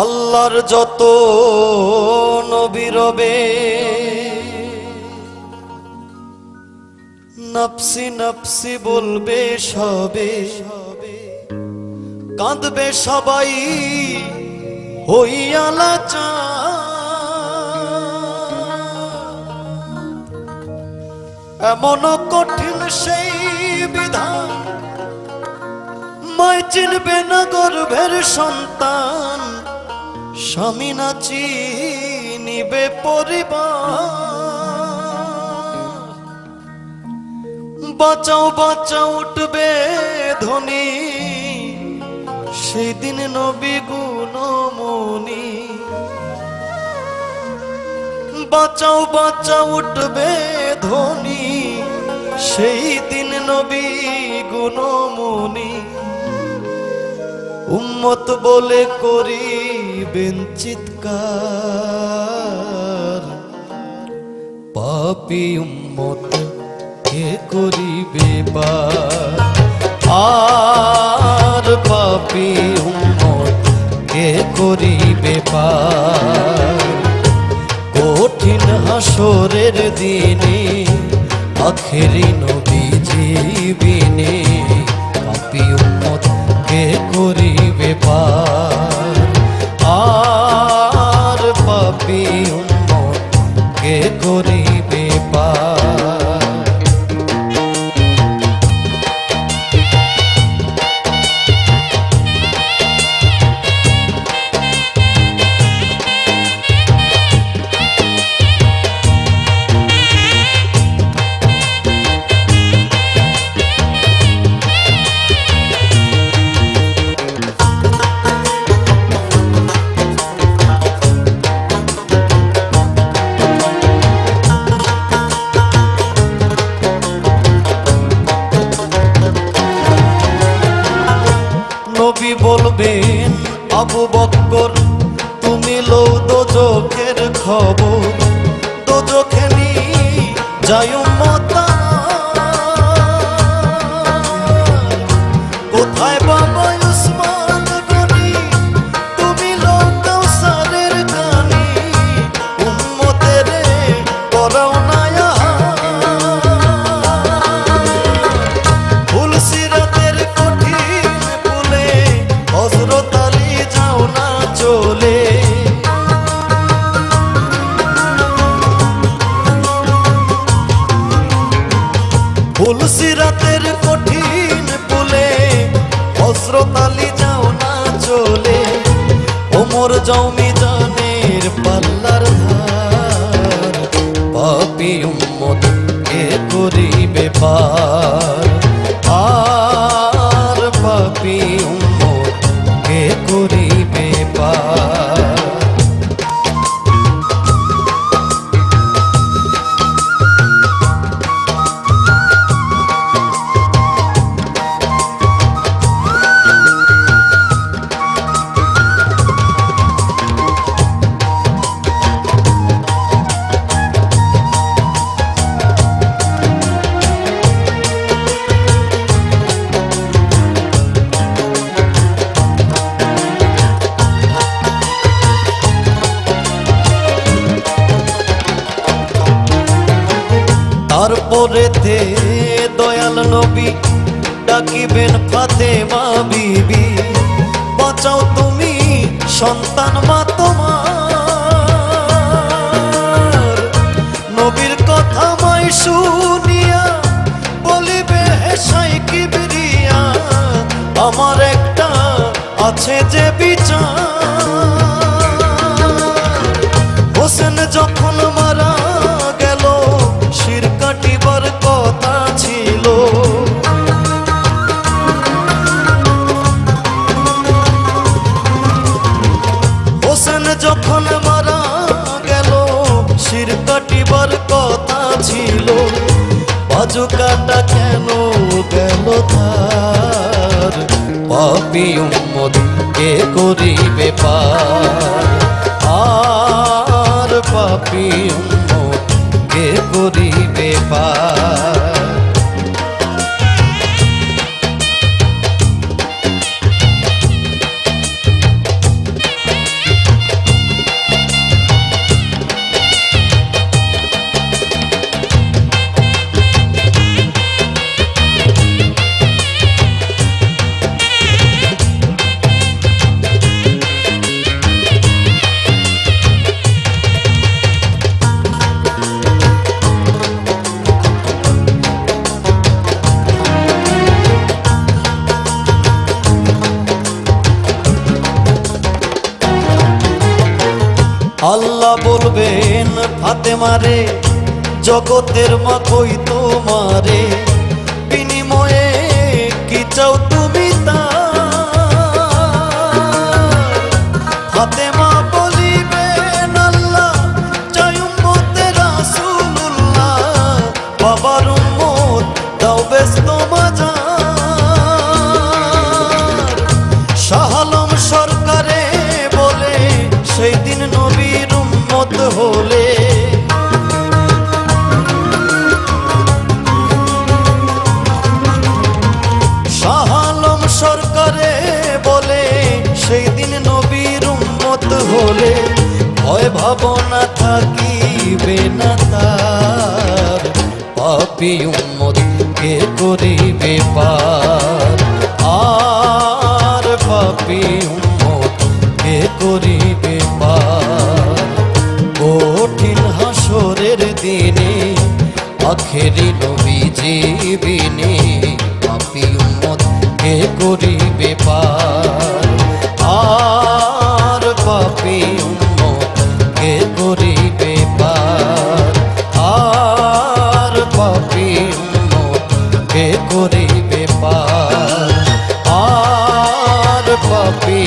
আল্লাহর যত নবী রবে নফসি নফসি বলবে সবে, কাঁদবে সবাই হইয়া লাচার। এমন কঠিন সেই বিধান, মায় চিনবে না গর্ভের সন্তান, স্বামী না চিনিবে পরিবার। বাঁচাও বাঁচাও উঠবে ধ্বনি, সেই দিন নবী গুণমণি। বাঁচাও বাঁচাও উঠবে ধ্বনি, সেই দিন নবী গুণমণি। উম্মত বলে করিবেন চিৎকার, পাপী উম্মত কে করিবে পার। আর পাপী উম্মত কে করিবে পার। কঠিন হাসরের দিনে আখেরি নবীজি বিনে, পাপী উম্মত কে করিবে পার। আর পাপী উম্মত কে করিবে পার। নবী বলবেন আবু বকর, তুমি লও দোজখের খবর। দোজখে নি যায় উম্মত কোথায় বাবা উসমান গনি, তুমি লও কাউসারের গানি। উম্মতের করাও না ফুল সিরাতের কঠিন পুলে, হযরত আলী যাও না চলে। ফুল সিরাতের কঠিন পুলে, হযরত আলী যাও না চলে। ওমর যাও মিজানের পাল্লার ধার, পাপী উম্মত কে করিবে পার। আর পাপী উম্মত কে করিবে পার। তারপরেতে দয়াল নবী ডাকিবেন ফাতেমা বিবি। বাঁচাও তুমি সন্তান মা তোমার। নবীর কথা মাই শুনিয়া বলিবে হেসাই কিবরিয়া, আমার একটা আছে যে বিচার। হোসেন যখন মারা গেল, শির কাটিবার কথা ছিল। হোসেন যখন মারা গেল, শির কাটিবার কথা ছিল। বাজু কাটা কেন গেল তার, পাপী উম্মত কে করিবে পার। আর পাপী উম্মত কে করিবে পার। ফাতেমারে জগতের মা কই তোমারে, বিনিময়ে কি চাও তুমি তা? ফাতেমা বলিবেন আল্লাহ চাই উম্মতে রাসূলুল্লাহ, বাবার উম্মত দাও ব্যস্ত মাজার। শাহ আলম সরকারে বলে সেই দিন নবীর উম্মত হলে, শাহ আলম সরকারে বলে সেই দিন নবীর উম্মত হলে, ভয় ভাবনা থাকিবে না তার, পাপী উম্মত কে করিবে পার? আর পাপী উম্মত কে করিবে পার? কঠিন হাসরের দিনে আখেরি নবীজি বিনে, পাপী উম্মত কে করিবে পার? আর পাপী উম্মত কে করিবে পার? আর পাপী উম্মত কে করিবে পার? আর পাপী